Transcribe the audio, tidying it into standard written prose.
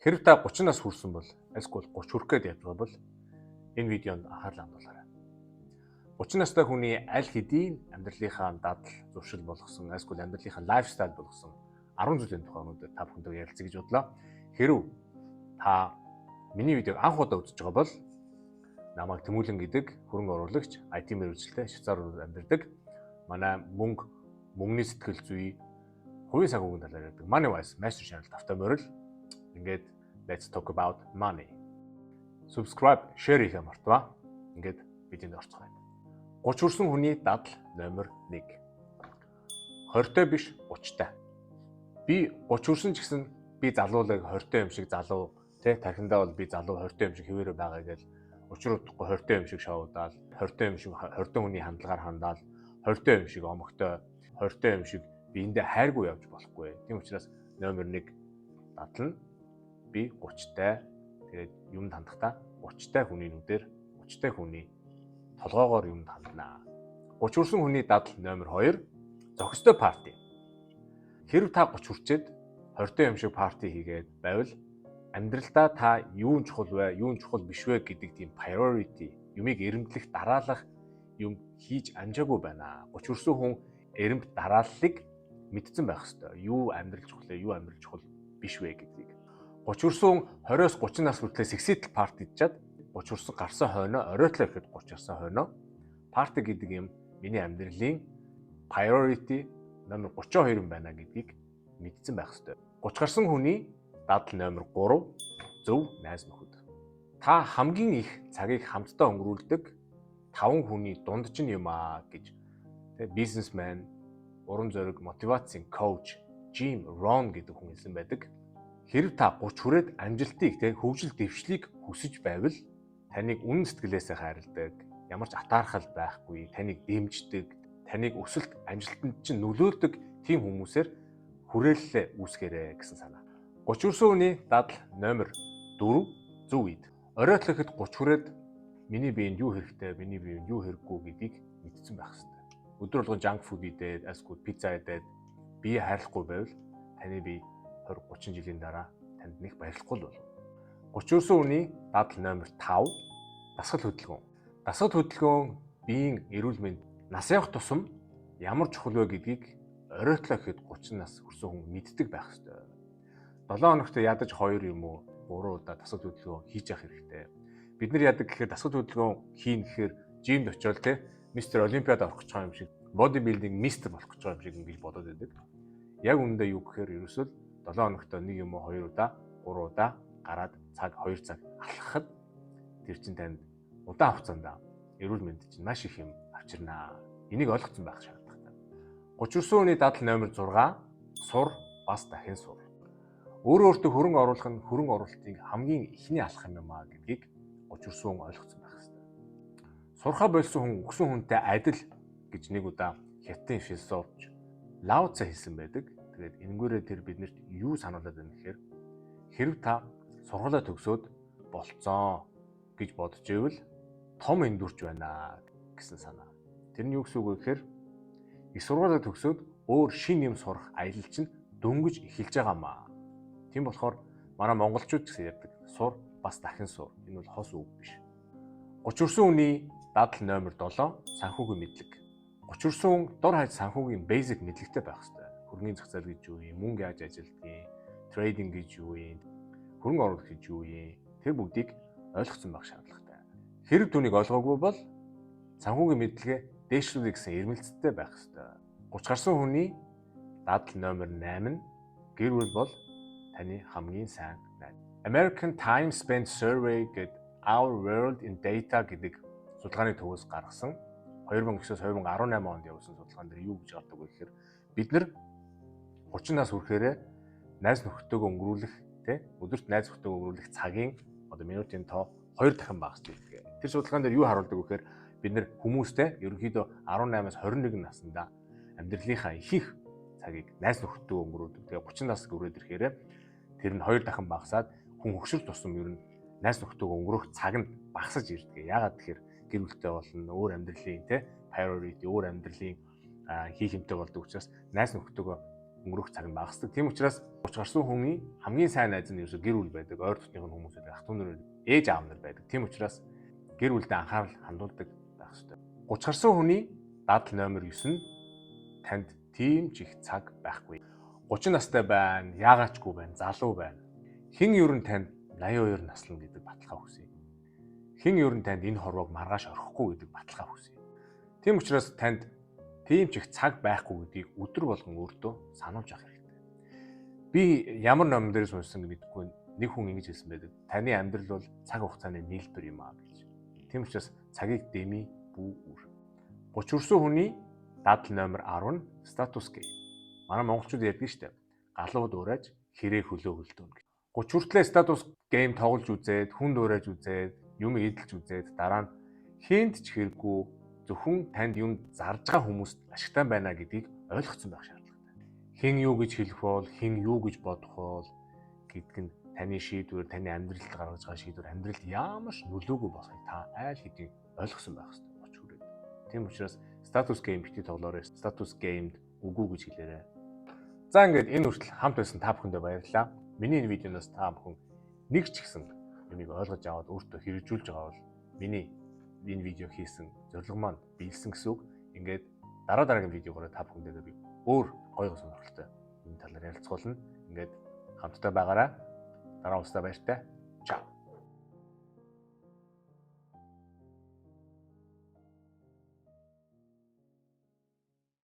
Хэрв та 30 нас хүрсэн бол эсвэл 30 хүрэх гээд явж байгаа бол энэ видеонд анхаарал хандуулаарай. 30 настай хүний аль хэдийн амьдралынхаа дадал, зуршил болгосон, эсвэл амьдралынхаа лайфстайл болгосон 10 зүйлийн тухай өнөөдөр та бүхэндээ ярилцъя гэж бодлоо. Хэрв та миний видеог анх удаа үзэж байгаа бол намайг Тэмүүлэн гэдэг хөрөнгө оруулагч, IT мэргэжилтэй Швейцарт амьдардаг. Манай мөнгөний сэтгэл зүй, хувийн санхүүгийн талаар ярьдаг Money Wise Master Channel тавтай морил. Ингээд let's talk about money. Subscribe, share хийх мартава. Ингээд видеонд орцгоё. 30 хүрсэн хүний дадал номер 1. 20-той биш 30-тай. Би 30 хүрсэн ч гэсэн би залуулаг 20-той юм шиг залуу, тархиндаа бол би залуу 20-той юм шиг хэвээрээ байгаа гэж учруулахгүй 20-той юм шиг шоудаал, 20-той юм шиг 20-той хүний хандлагаар хандаал, 20-той юм шиг омогтой, 20-той юм шиг биендээ хайргүй явж болохгүй. Тийм учраас номер 1 дадал нь би 30-тай. Тэгээд юмд хандахдаа 30-тай хүний нүдээр 30-тай хүний толгоогоор юмд ханднаа. 30 хүрсэн хүний дадал номер 2 зохистой парти. Хэрв та 30 хүрчээд 20-той юм шиг парти хийгээд байвал амьдралдаа та юу чухал вэ, юу чухал биш вэ гэдэг тийм priority, юмыг эрэмблэх, дараалах юм хийж амжаагүй байна. 30 хүрсэн хүн эрэмб дарааллыг мэдсэн байх ёстой. Юу амьдрал чухал вэ, юу амьдрал чухал биш вэ гэдгийг. 30 хүрсэн 20-оос 30 нас хүртэл секситл парти идчихэд 30 хүрсэн гарсан хойноо оройтлоо гэхэд 30 гарсан хойноо парти гэдэг юм миний амьдралын priority номер 32 юм байна гэдгийг мэдсэн байх ёстой. 30 гарсан хүний дадал номер 3 зөв найз нөхөд. Та хамгийн их цагийг хамтдаа өнгөрүүлдэг 5 хүний дунд чинь юм аа гэж бизнесмен, уран зориг, мотивацийн коуч Jim Rohn гэдэг хүн хэлсэн байдаг. Хэрв та 30 хүрээд амжилтыг, хөгжил дэвшлийг хүсэж байвал таныг үнэн сэтгэлээсээ хайрладаг, ямар ч атаархал байхгүй, таныг дэмждэг, таныг өсөлт амжилтанд чинь нөлөөлдөг тийм хүмүүсээр хүрээлэлээ үүсгээрэй гэсэн санаа. 30 хүрсэн хүний дадал номер 4 зөв үед. Оройтлоо гэхэд 30 хүрээд миний биеинд юу хэрэгтэй, миний биеинд юу хэрэггүй гэдгийг мэдсэн байх хэрэгтэй. Өдөр болгон junk food идээд, эсвэл пицца идээд бие хайрлахгүй байвал таны бие 20-30 жилийн дараа танд нэг баярлахгүй л болно. 30 хүрсэн хүний дадал номер 5 дасгал хөдөлгөөн. Дасгал хөдөлгөөн биеийн эрүүл мэнд нас явах тусам ямар чухал вэ гэдгийг оройтлоо гэхэд 30 нас хүрсэн хүн мэддэг байх ёстой. 7 хоногт ядаж 2 юм уу 3 удаа дасгал хөдөлгөөн хийж явах хэрэгтэй. Бид нар яадаг гэхээр дасгал хөдөлгөөн хийн гэхээр жимд очиод мистер Олимпиад орох гэж байгаа юм шиг, бодибилдинг мистер болох гэж байгаа юм шиг ингэж бодоод байдаг. Яг үүндээ юу гэхээр ерөөсөө 7 хоногт 1 юм уу 2 удаа 3 удаа гараад цаг 2 цаг алхахад тэр чин танд удаан хугацаанд эрүүл мэнд чинь маш их юм авчирнаа. Энийг ойлгоцсон байх шаардлагатай. 30 хүрсэн хүний дадал номер 6 сур бас дахин сур. Өөртөө хөрөнгө оруулах нь хөрөнгө оруулалтын хамгийн ихний алхам юм аа гэдгийг 30 хүрсэн хүн ойлгоцсон байх хэрэгтэй. Сурхаа болсон хүн өгсөн хүнтэй адил гэж нэг удаа хятадын философч Лао Цзэ хэлсэн байдаг. Тэгээд энэнгүүрээ тэр биднэрт юу сануулад байна гэхээр хэрв та сургуулаа төгсөөд болцсон гэж бодож ивэл том эндүрч байна гэсэн санаа. Тэр нь юу гэсэн үг вэ гэхээр их сургуулаа төгсөөд өөр шин юм сурах аялал чинь дөнгөж эхэлж байгаамаа. Тийм болохоор манай монголчууд гэсэн ярьдаг сур бас дахин сур. Энэ бол хос үг биш. 30 хүрсэн хүний дадал номер 7 санхүүгийн мэдлэг. 30 хүрсэн хүн дор хаяж санхүүгийн basic мэдлэгтэй байх хэрэгтэй. Хөрөнгөний зах зээл гэж юу юм, мөнгө яаж ажилтгийг, трейдинг гэж юу юм, хөрөнгө оруулалт гэж юу юм, тэр бүгдийг ойлгоцсон байх шаардлагатай. Хэрэг түүнийг ойлгоогүй бол санхүүгийн мэдлэгээ дээшлүүлэх гэсэн эрмэлзэлтэй байх ёстой. 30 гарсан хүний дадал номер 8 гэр бүл бол таны хамгийн сайн найз. American Time Spent Survey гэдэг Our World in Data гэдэг судалгааны төвөөс гаргасан 2009-оос 2018 онд явуулсан судалгаан дээр юу гэж гардаг вэ гэхээр бид нар 30 нас хүрэхээр найз нөхдөдөө өнгөрүүлэх өдөрт найз нөхдөдөө өнгөрүүлэх цагийн минутын тоо 2 дахин багасдаг гэдэг. Тэр судалгаан дээр юу харуулдаг вэ гэхээр бид нар хүмүүстэй ерөнхийдөө 18-аас 21 наснда амьдралынхаа ихэнх цагийг найз нөхдөдөө өнгөрүүлдэг. Тэгээ 30 нас хүрээд ирэхээр тэр нь 2 дахин багасаад хүн хөгшил тусам ер нь найз нөхдөдөө өнгөрөх цаг нь багасаж ирдэг. Яагаад тэгэхээр гэр бүлтэй болно, өөр амьдралын priority, өөр амьдралын хийх юмтай болдог учраас найз нөхдөдөө өнгөрөх цаг нь багасдаг. Тийм учраас 30 гарсан хүний хамгийн сайн найз нь ерөөсө гэр бүл байдаг. Ойр дотныхын хүмүүс байдаг. Ах トゥ нар, ээж аав нар байдаг. Тийм учраас гэр бүлдээ анхаарал хандуулдаг байх ёстой. 30 гарсан хүний дадал номер 9 нь танд тийм ч их цаг байхгүй. 30 настай байна, яагаачгүй байна, залуу байна. Хэн ер нь танд 82 наслана гэдэг баталгаа хүсье. Хэн ер нь танд энэ хорвоог маргааш орхихгүй гэдэг баталгаа хүсье. Тийм учраас танд тийм ч их цаг байхгүй гэдгийг өдөр болгон өөртөө сануулж авах хэрэгтэй. Би ямар номон дээрээс уншсан гэдэггүй нэг хүн ингэж хэлсэн байдаг. Таны амьдрал бол цаг хугацааны нийлбэр юм аа гэж. Тийм учраас цагийг дэмий бүү үр. 30 хүрсэн хүний дадал номер 10 нь статус гейм. Манай монголчууд ярьдаг шүү дээ. Галууд уурайж хэрэг хөлөө хөлдөөнө гэж. 30 хүртлээр статус гейм тоглож үзээд, хүнд уурайж үзээд, юм эдэлж үзээд дараа нь хинт ч хэрэггүй зөвхөн танд юм зарж байгаа хүмүүст ашигтай байна гэдгийг ойлгоцсон байх шаардлагатай. Хэн юу гэж хэлэх бол, хэн юу гэж бодох бол гэдг нь таны шийдвэр, таны амьдралд гаргаж байгаа шийдвэр амьдралд ямар ч нөлөөгүй болохыг та айл хэдийн ойлгосон байх хэрэгтэй болж хүрээд. Тийм учраас статус гейм бити тоглоорой. Статус геймд үгүй гэж хэлээрэй. За ингээд энэ хүртэл хамт байсан та бүхэндээ баярлалаа. Миний энэ видеоноос та бүхэн нэг ч ихсэн юмыг ойлгож аваад өөртөө хэрэгжүүлж байгаа бол миний энэ видео хийсэн зорилго маань биелсэн гэсэн үг. Ингээд дараагийн видеогоор та бүхэндээ би өөр гоё сонирхолтой энэ талаар ярилцуулна. Ингээд хамтдаа байгаарай. Дараа устдаа баяртай. Чао.